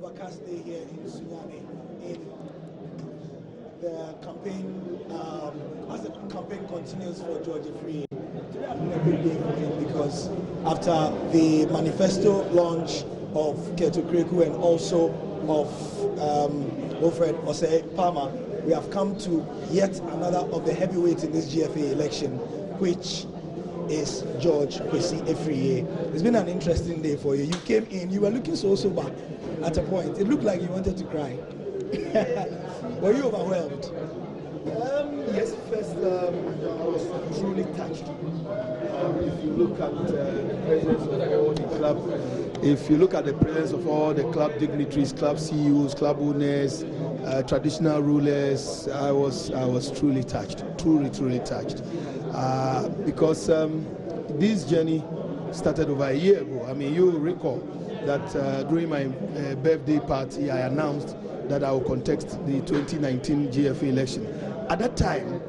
overcast day here in Sunyani. In the campaign, as the campaign continues for George Free, today has been a big day for him because after the manifesto launch of Keto Kreku and also of Wilfred Osei Palmer, we have come to yet another of the heavyweights in this GFA election, which is George Kwesi Afriyie. It's been an interesting day for you. You came in, you were looking so sober at a point. It looked like you wanted to cry. Were you overwhelmed? Yes, first I was truly touched. If you look at the presence of all the club, if you look at the presence of all the club dignitaries, club CEOs, club owners, traditional rulers, I was truly touched, truly touched, because this journey started over a year ago. I mean, you recall that during my birthday party, I announced that I will contest the 2019 GFA election. At that time,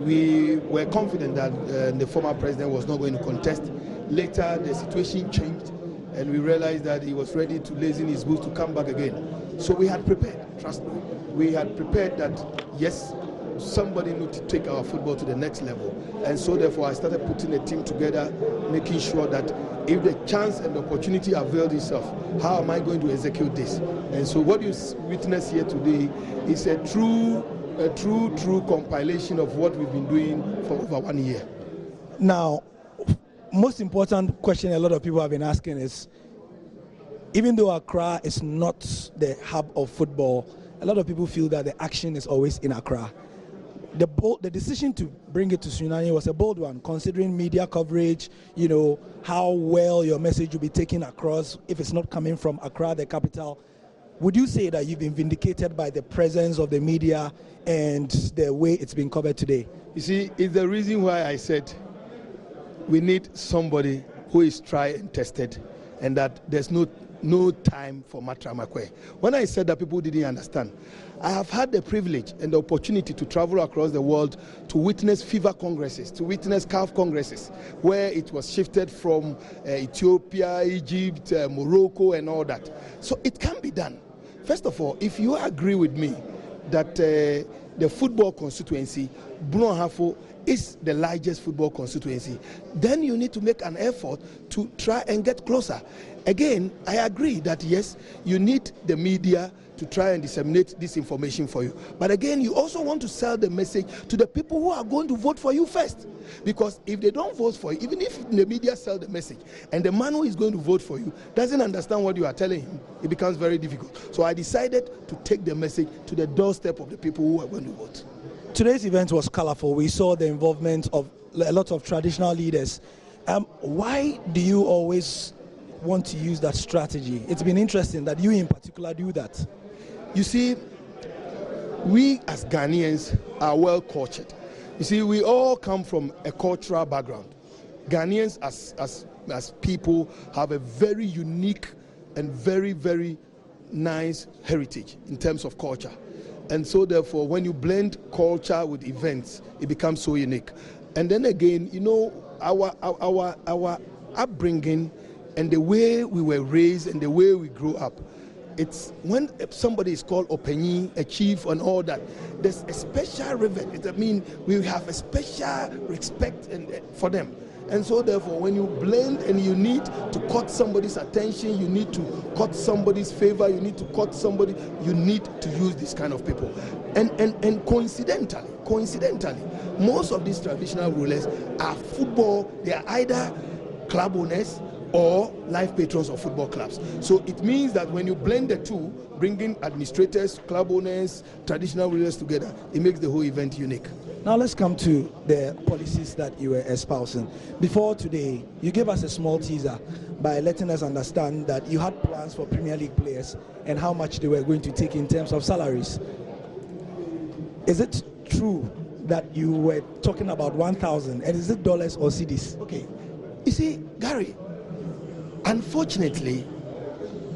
we were confident that the former president was not going to contest. Later, the situation changed, and we realized that he was ready to lace in his boots to come back again. So we had prepared, trust me. We had prepared that, yes, somebody need to take our football to the next level. And so therefore, I started putting a team together, making sure that if the chance and the opportunity availed itself, how am I going to execute this? And so what you witness here today is a true compilation of what we've been doing for over 1 year. Now, most important question a lot of people have been asking is, even though Accra is not the hub of football, a lot of people feel that the action is always in Accra. The decision to bring it to Sunyani was a bold one, considering media coverage, you know, how well your message will be taken across if it's not coming from Accra, the capital. Would you say that you've been vindicated by the presence of the media and the way it's been covered today? You see, it's the reason why I said we need somebody who is tried and tested, and that there's no time for matramakwe. When I said that, people didn't understand. I have had the privilege and the opportunity to travel across the world to witness FIFA congresses, to witness CAF congresses, where it was shifted from Ethiopia, Egypt, Morocco, and all that. So it can be done. First of all, if you agree with me that the football constituency, Bruno Hafo, is the largest football constituency, then you need to make an effort to try and get closer. Again, I agree that yes, you need the media to try and disseminate this information for you. But again, you also want to sell the message to the people who are going to vote for you first. Because if they don't vote for you, even if the media sell the message, and the man who is going to vote for you doesn't understand what you are telling him, it becomes very difficult. So I decided to take the message to the doorstep of the people who are going to vote. Today's event was colorful. We saw the involvement of a lot of traditional leaders. Why do you always want to use that strategy? It's been interesting that you in particular do that. You see, we as Ghanaians are well cultured. You see, we all come from a cultural background. Ghanaians as people have a very unique and very, very nice heritage in terms of culture. And so therefore, when you blend culture with events, it becomes so unique. And then again, you know, our upbringing and the way we were raised and the way we grew up, it's when somebody is called Openyi, a chief and all that, there's a special reverence. I mean, we have a special respect for them. And so therefore, when you blend and you need to cut somebody's attention, you need to cut somebody's favor, you need to cut somebody, you need to use this kind of people. And coincidentally, most of these traditional rulers are football, they are either club owners or life patrons of football clubs. So it means that when you blend the two, bringing administrators, club owners, traditional rulers together, it makes the whole event unique. Now let's come to the policies that you were espousing. Before today, you gave us a small teaser by letting us understand that you had plans for Premier League players and how much they were going to take in terms of salaries. Is it true that you were talking about 1,000, and is it dollars or cedis? Okay, you see, Gary, unfortunately,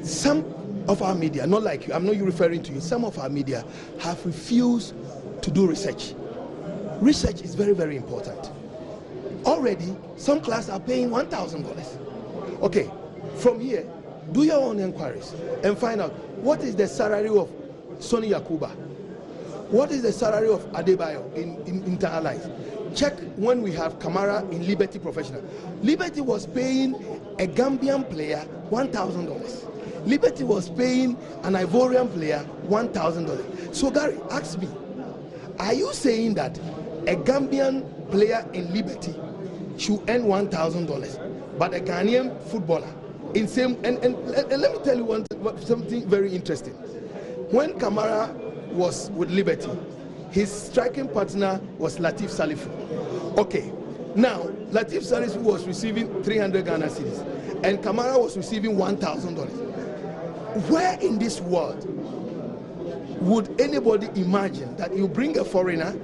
some of our media, not like you, I'm not referring to you, some of our media have refused to do research. Research is very, very important. Already, some clubs are paying $1,000. Okay, from here, Do your own inquiries and find out what is the salary of Sonny Yakuba, what is the salary of Adebayo in Inter Allies. Check when we have Kamara in Liberty Professional. Liberty was paying a Gambian player $1,000. Liberty was paying an Ivorian player $1,000. So Gary, ask me, are you saying that a Gambian player in Liberty should earn $1,000, but a Ghanaian footballer in same? And let me tell you something very interesting. When Kamara was with Liberty, his striking partner was Latif Salifu. Okay, now Latif Salifu was receiving 300 Ghana cedis, and Kamara was receiving $1,000. Where in this world would anybody imagine that you bring a foreigner?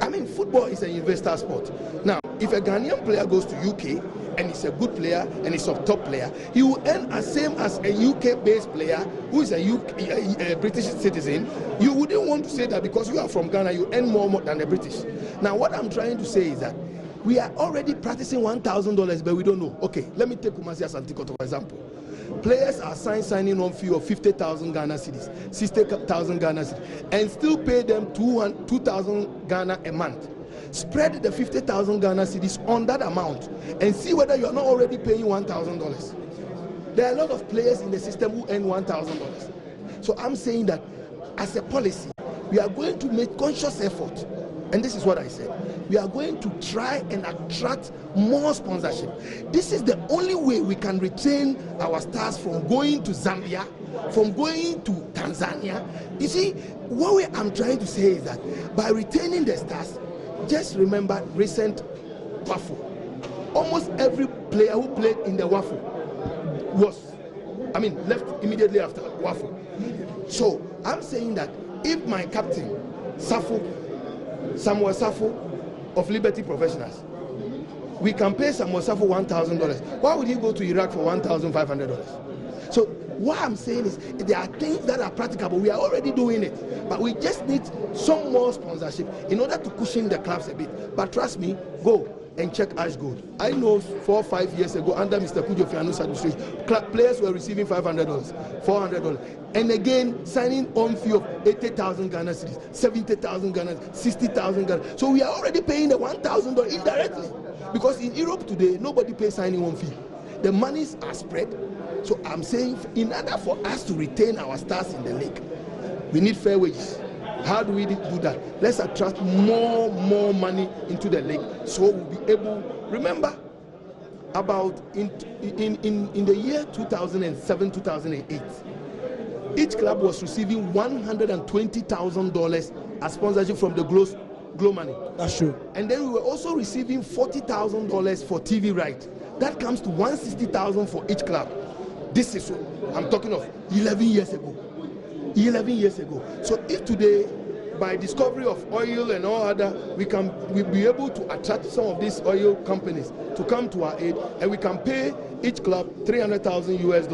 I mean, football is an investor sport. Now, if a Ghanaian player goes to UK and he's a good player and he's a top player, he will earn the same as a UK-based player who is a British citizen. You wouldn't want to say that because you are from Ghana, you earn more than the British. Now, what I'm trying to say is that we are already practicing $1,000, but we don't know. Okay, let me take Kumasi Asante for example. Players are signing on fee of 50,000 Ghana cedis, 60,000 Ghana cedis, and still pay them 2,000 Ghana a month. Spread the 50,000 Ghana cedis on that amount and see whether you are not already paying $1,000. There are a lot of players in the system who earn $1,000. So I'm saying that as a policy, we are going to make conscious effort, and this is what I said. We are going to try and attract more sponsorship. This is the only way we can retain our stars from going to Zambia, from going to Tanzania. You see, what I'm trying to say is that by retaining the stars, just remember recent WAFU. Almost every player who played in the WAFU left immediately after WAFU. So I'm saying that if my captain, Samuel Safu of Liberty Professionals, we can pay Samuel Safu $1,000. Why would he go to Iraq for $1,500? So what I'm saying is there are things that are practicable. We are already doing it, but we just need some more sponsorship in order to cushion the clubs a bit. But trust me, go and check Ash Gold. I know 4 or 5 years ago, under Mr. Kujo Fianu's administration, players were receiving $500, $400, and again signing on fee of 80,000 Ghana cedis, 70,000 Ghana, 60,000 Ghana. So we are already paying the $1,000 indirectly, because in Europe today nobody pays signing on fee. The monies are spread. So I'm saying, in order for us to retain our stars in the league, we need fair wages. How do we do that? Let's attract more money into the league, so we'll be able. Remember, about in the year 2007-2008, each club was receiving $120,000 as sponsorship from the Glow money. That's true. And then we were also receiving $40,000 for TV rights. That comes to $160,000 for each club. This is, I'm talking of 11 years ago. 11 years ago. So if today, by discovery of oil and all other, we'll be able to attract some of these oil companies to come to our aid, and we can pay each club $300,000 US,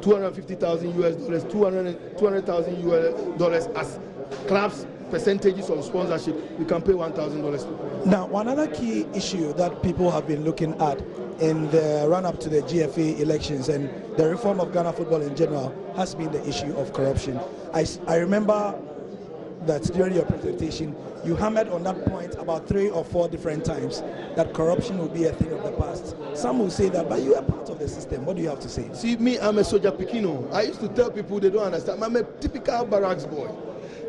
$250,000 US, $200,000 US as clubs percentages of sponsorship. We can pay $1,000. Now, one other key issue that people have been looking at in the run-up to the GFA elections and the reform of Ghana football in general has been the issue of corruption. I remember that during your presentation, you hammered on that point about 3 or 4 different times, that corruption will be a thing of the past. Some will say that, but you are part of the system. What do you have to say? See, me, I'm a soldier Pekino. I used to tell people they don't understand. I'm a typical barracks boy.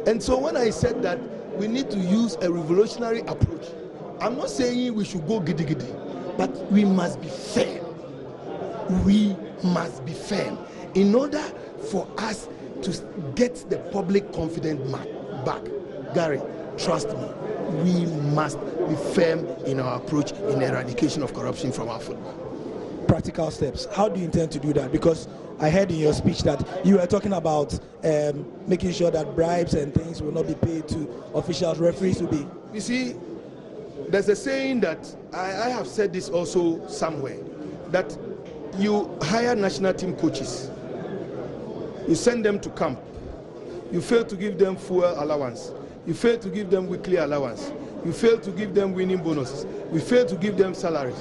And so when I said that we need to use a revolutionary approach, I'm not saying we should go giddy-giddy, but we must be firm. We must be firm in order for us to get the public confidence back. Gary, trust me, we must be firm in our approach in the eradication of corruption from our football. Practical steps. How do you intend to do that? Because I heard in your speech that you were talking about making sure that bribes and things will not be paid to officials, referees will be. You see, there's a saying that I have said this also somewhere, that you hire national team coaches, you send them to camp, you fail to give them fuel allowance, you fail to give them weekly allowance, you fail to give them winning bonuses, you fail to give them salaries.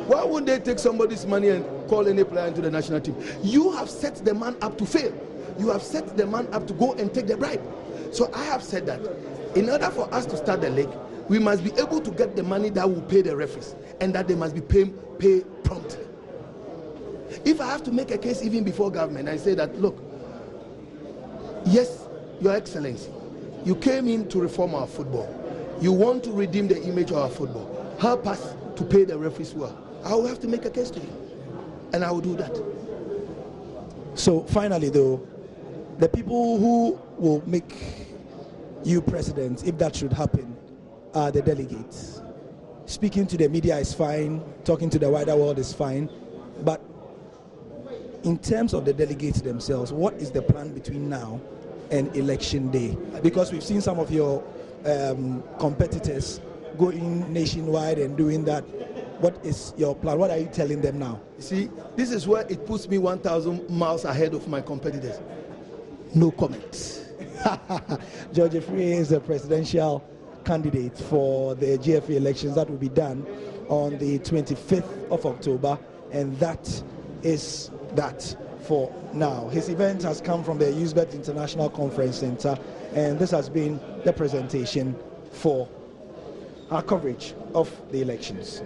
Why wouldn't they take somebody's money and call any player into the national team? You have set the man up to fail. You have set the man up to go and take the bribe. So I have said that in order for us to start the league, we must be able to get the money that will pay the referees, and that they must be paid promptly. If I have to make a case even before government, I say that, look, yes, Your Excellency, you came in to reform our football. You want to redeem the image of our football. Help us to pay the referees well. I will have to make a case to you, and I will do that. So finally, though, the people who will make you president, if that should happen, are the delegates. Speaking to the media is fine, talking to the wider world is fine, but in terms of the delegates themselves, what is the plan between now and election day? Because we've seen some of your competitors going nationwide and doing that. What is your plan? What are you telling them now? You see, this is where it puts me 1,000 miles ahead of my competitors. No comment. George Free is the presidential candidate for the GFA elections that will be done on the 25th of October, and that is that for now. His event has come from the Usbet International Conference Center, and this has been the presentation for our coverage of the elections.